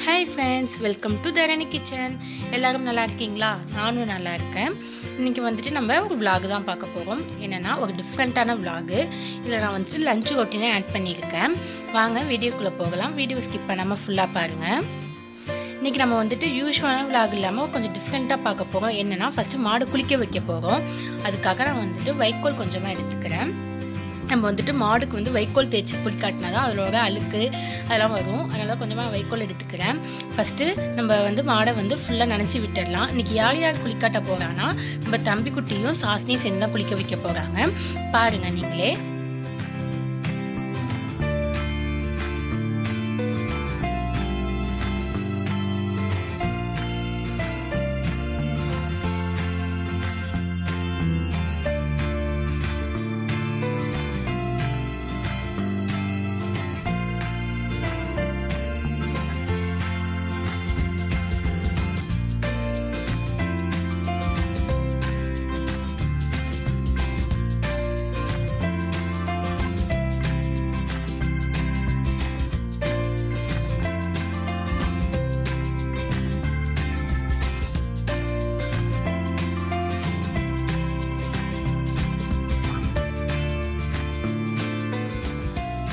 Hi friends, welcome to Dharani Kitchen. எல்லாரும் நல்லா இருக்கீங்களா? நானும் நல்லா இருக்கேன். இன்னைக்கு வந்துட்டு நம்ம ஒரு vlog தான் பார்க்க போறோம். என்னன்னா ஒரு டிஃபரண்டான vlog. இதுல நான் வந்துட்டு லஞ்ச் ரொட்டீனை ஆட் பண்ணியிருக்கேன். வாங்க வீடியோக்குள்ள போகலாம். வீடியோ ஸ்கிப் பண்ணாம ஃபுல்லா பாருங்க. இன்னைக்கு நம்ம வந்துட்டு யூசுவலான vlog இல்லாம கொஞ்சம் டிஃபரண்டா பார்க்க போறோம். என்னன்னா ஃபர்ஸ்ட் மாடு குளிக்க வைக்க போறோம். அதுக்காக நான் வந்துட்டு வைக்கோல் கொஞ்சமா எடுத்துக்கிறேன். நம்ம வந்துட்டு மாடுக்கு வந்து வைக்கோல் தேய்ச்சி குளிக்காட்டினா தான் அதோட அழுக்கு அதெல்லாம் வரும். அதனால கொஞ்சமாக வைக்கோல் எடுத்துக்கிறேன். ஃபஸ்ட்டு நம்ம வந்து மாடை வந்து ஃபுல்லாக நனைச்சி விட்டுடலாம். இன்றைக்கி யார் யார் குளிக்காட்ட போகிறான்னா நம்ம தம்பி குட்டியும் சாஸ்னியும் சேர்ந்து தான் குளிக்க வைக்க போகிறாங்க. பாருங்கள் நீங்களே.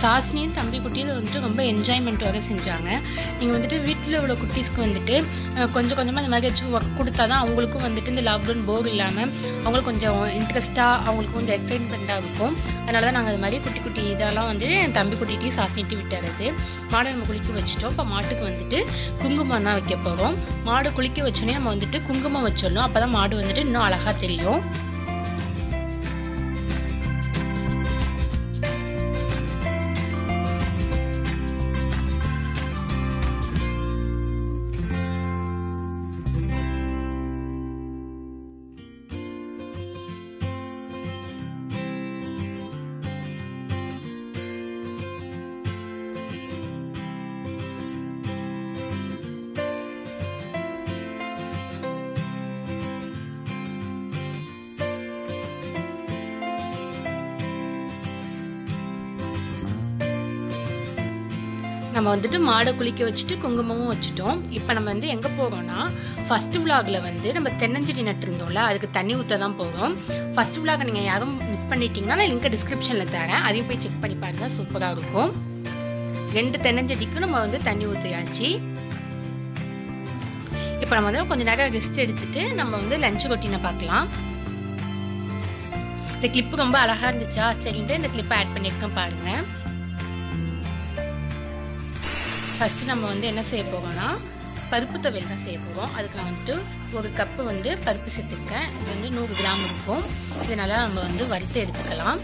சாஸ்னியும் தம்பி குட்டியும் வந்துட்டு ரொம்ப என்ஜாய்மெண்ட்டோட செஞ்சாங்க. நீங்கள் வந்துட்டு வீட்டில் உள்ள குட்டீஸ்க்கு வந்துட்டு கொஞ்சம் கொஞ்சமாக இந்த மாதிரி வச்சு ஒர்க் கொடுத்தா தான் அவங்களுக்கும் வந்துட்டு இந்த லாக்டவுன் போர் இல்லாமல் அவங்களுக்கு கொஞ்சம் இன்ட்ரெஸ்ட்டாக அவங்களுக்கு கொஞ்சம் எக்ஸைட்மெண்ட்டாக இருக்கும். அதனால தான் நாங்கள் அது மாதிரி குட்டி குட்டி இதெல்லாம் வந்து என் தம்பி குட்டிகிட்டையும் சாஸ்னிட்டு விட்டுறது. மாடை நம்ம குளிக்க வச்சுட்டோம். இப்போ மாட்டுக்கு வந்துட்டு குங்குமம் தான் வைக்க போகிறோம். மாடு குளிக்க வச்சோன்னே நம்ம வந்துட்டு குங்குமம் வச்சிடணும். அப்போ தான் மாடு வந்துட்டு இன்னும் அழகாக தெரியும். நம்ம வந்துட்டு மாடை குளிக்க வச்சுட்டு குங்குமமும் வச்சுட்டோம். இப்போ நம்ம வந்து எங்கே போகிறோம்னா ஃபர்ஸ்ட் விலாகில் வந்து நம்ம தென்னஞ்செடி நட்டுருந்தோம்ல, அதுக்கு தண்ணி ஊற்ற தான் போகிறோம். ஃபர்ஸ்ட் விலாகை நீங்கள் யாரும் மிஸ் பண்ணிட்டீங்கன்னா நான் லிங்க் டிஸ்கிரிப்ஷனில் தரேன். அதையும் போய் செக் பண்ணி பாருங்கள், சூப்பராக இருக்கும். 2 தென்னஞ்செடிக்கும் நம்ம வந்து தண்ணி ஊற்றியாச்சு. இப்போ நம்ம வந்து கொஞ்சம் நேரம் ரெஸ்ட் எடுத்துட்டு நம்ம வந்து லஞ்ச் ரொட்டீனை பார்க்கலாம். இந்த கிளிப்பு ரொம்ப அழகாக இருந்துச்சா, சரின்ட்டு இந்த கிளிப்பை ஆட் பண்ணியிருக்கேன் பாருங்கள். ஃபஸ்ட்டு நம்ம வந்து என்ன செய்ய போகிறோம்னா பருப்பு துவையல் தான் செய்ய போகிறோம். அதுக்கு நான் வந்துட்டு 1 கப்பு வந்து பருப்பு சேர்த்துருக்கேன். இது வந்து 100 கிராம் இருக்கும். இதனால நம்ம வந்து வறுத்து எடுத்துக்கலாம்.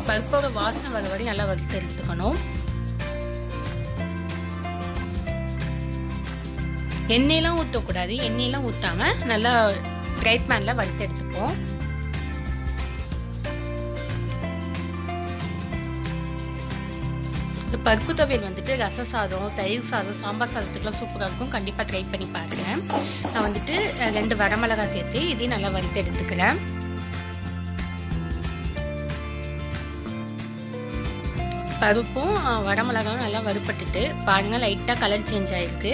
பருப்போட வாசனை வர வரை நல்லா வறுத்து எடுத்துக்கணும். எண்ணெயெல்லாம் ஊற்றக்கூடாது. எண்ணெயெல்லாம் ஊற்றாமல் நல்லா ஃப்ரை பேனில் வறுத்து எடுத்துப்போம். பருப்பு துவையல் வந்துட்டு ரச சாதம், தயிர் சாதம், சாம்பார் சாதத்துக்குலாம் சூப்பராக இருக்கும். கண்டிப்பாக ட்ரை பண்ணி பாருங்கள். நான் வந்துட்டு 2 வரமிளகாய் சேர்த்து இதையும் நல்லா வறுத்து எடுத்துக்கிறேன். பருப்பும் வரமிளகாயும் நல்லா வறுப்பட்டுட்டு பாருங்கள், லைட்டாக கலர் சேஞ்ச் ஆகிருக்கு.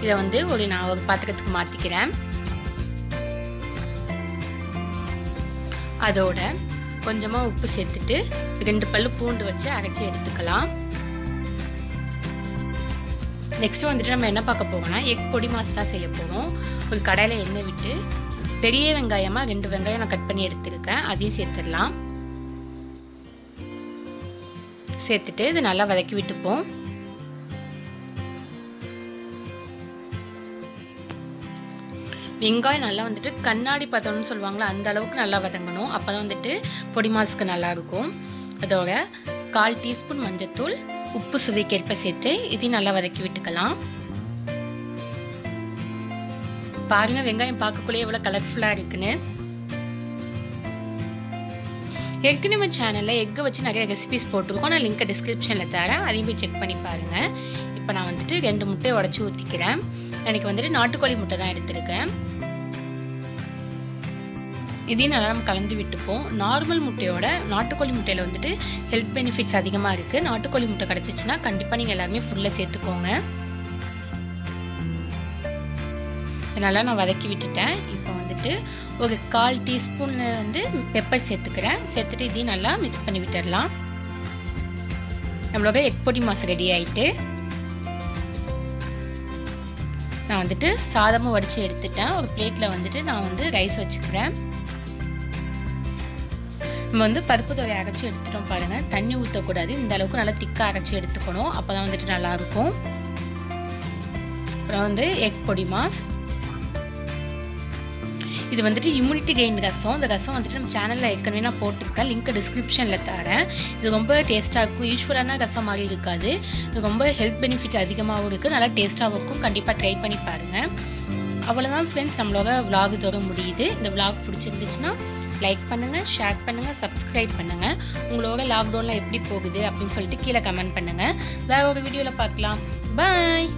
இதை வந்து நான் ஒரு பாத்திரத்துக்கு மாற்றிக்கிறேன். அதோட கொஞ்சமாக உப்பு சேர்த்துட்டு 2 பல்லு பூண்டு வச்சு அரைச்சி எடுத்துக்கலாம். நெக்ஸ்ட்டு வந்துட்டு நம்ம என்ன பார்க்க போகிறோம்னா எக் பொடி மாஸ் தான் செய்ய போகிறோம். ஒரு கடாயில் எண்ணெய் விட்டு பெரிய வெங்காயமாக 2 வெங்காயம் நான் கட் பண்ணி எடுத்துருக்கேன். அதையும் சேர்த்துடலாம். சேர்த்துட்டு இது நல்லா வதக்கி விட்டுப்போம். வெங்காயம் நல்லா வந்துட்டு கண்ணாடி பதம்னு சொல்லுவாங்களா, அந்த அளவுக்கு நல்லா வதங்கணும். அப்போ தான் வந்துட்டு பொடி மாஸுக்கு நல்லாயிருக்கும். அதோட 1/4 டீஸ்பூன் மஞ்சத்தூள், உப்பு சுவைக்கேற்ப சேர்த்து இதையும் நல்லா வதக்கி விட்டுக்கலாம். பாருங்க வெங்காயம் பார்க்கக்குள்ளே எவ்வளோ கலர்ஃபுல்லாக இருக்குன்னு. ஏற்கனவே சேனலில் எக்கை வச்சு நிறைய ரெசிபிஸ் போட்டிருக்கோம். நான் லிங்க்கை டிஸ்கிரிப்ஷனில் தரேன். அதையும் போய் செக் பண்ணி பாருங்கள். இப்போ நான் வந்துட்டு 2 முட்டையை உடச்சி ஊற்றிக்கிறேன். எனக்கு வந்துட்டு நாட்டுக்கோழி முட்டை தான் எடுத்திருக்கேன். இதையும் நல்லா நம்ம கலந்து விட்டுப்போம். நார்மல் முட்டையோட நாட்டுக்கோழி முட்டையில் வந்துட்டு ஹெல்த் பெனிஃபிட்ஸ் அதிகமாக இருக்குது. நாட்டுக்கோழி முட்டை கிடச்சிச்சின்னா கண்டிப்பாக நீங்கள் எல்லாருமே ஃபுல்லாக சேர்த்துக்கோங்க. இதனால் நான் வதக்கி விட்டுட்டேன். இப்போ வந்துட்டு ஒரு 1/4 டீஸ்பூன் வந்து பெப்பர் சேர்த்துக்கிறேன். சேர்த்துட்டு இதையும் நல்லா மிக்ஸ் பண்ணி விட்டுடலாம். நம்மளோட எக் பொடி மாஸ் ரெடி ஆகிட்டு நான் வந்துட்டு சாதமும் வடித்து எடுத்துட்டேன். ஒரு பிளேட்டில் வந்துட்டு நான் வந்து ரைஸ் வச்சுக்கிறேன். நம்ம வந்து பருப்பு துவையை அரைச்சி எடுத்துட்டோம் பாருங்கள். தண்ணி ஊற்றக்கூடாது, இந்த அளவுக்கு நல்லா திக்காக அரைச்சி எடுத்துக்கணும். அப்போ தான் வந்துட்டு நல்லாயிருக்கும். அப்புறம் வந்து எக் பொடி மாஸ், இது வந்துட்டு இம்யூனிட்டி கெயின் ரசம். இந்த ரசம் வந்துட்டு நம்ம சேனலில் ஏற்கனவே நான் போட்டிருக்கேன், லிங்க் டிஸ்கிரிப்ஷனில் தரேன். இது ரொம்ப டேஸ்ட்டாக இருக்கும். யூஸ்வலான ரசம் மாதிரி இருக்காது. இது ரொம்ப ஹெல்த் பெனிஃபிட் அதிகமாகவும் இருக்குது, நல்லா டேஸ்ட்டாகவும் இருக்கும். கண்டிப்பாக ட்ரை பண்ணி பாருங்கள். அவ்வளோதான் ஃப்ரெண்ட்ஸ், நம்மளோட விலாக் இதோட முடியுது. இந்த விலாக் பிடிச்சிருந்துச்சுன்னா லைக் பண்ணுங்கள், ஷேர் பண்ணுங்கள், சப்ஸ்கிரைப் பண்ணுங்கள். உங்களோட லாக்டவுனில் எப்படி போகுது அப்படின்னு சொல்லிட்டு கீழே கமெண்ட் பண்ணுங்கள். வேறு ஒரு வீடியோவில் பார்க்கலாம். பாய்.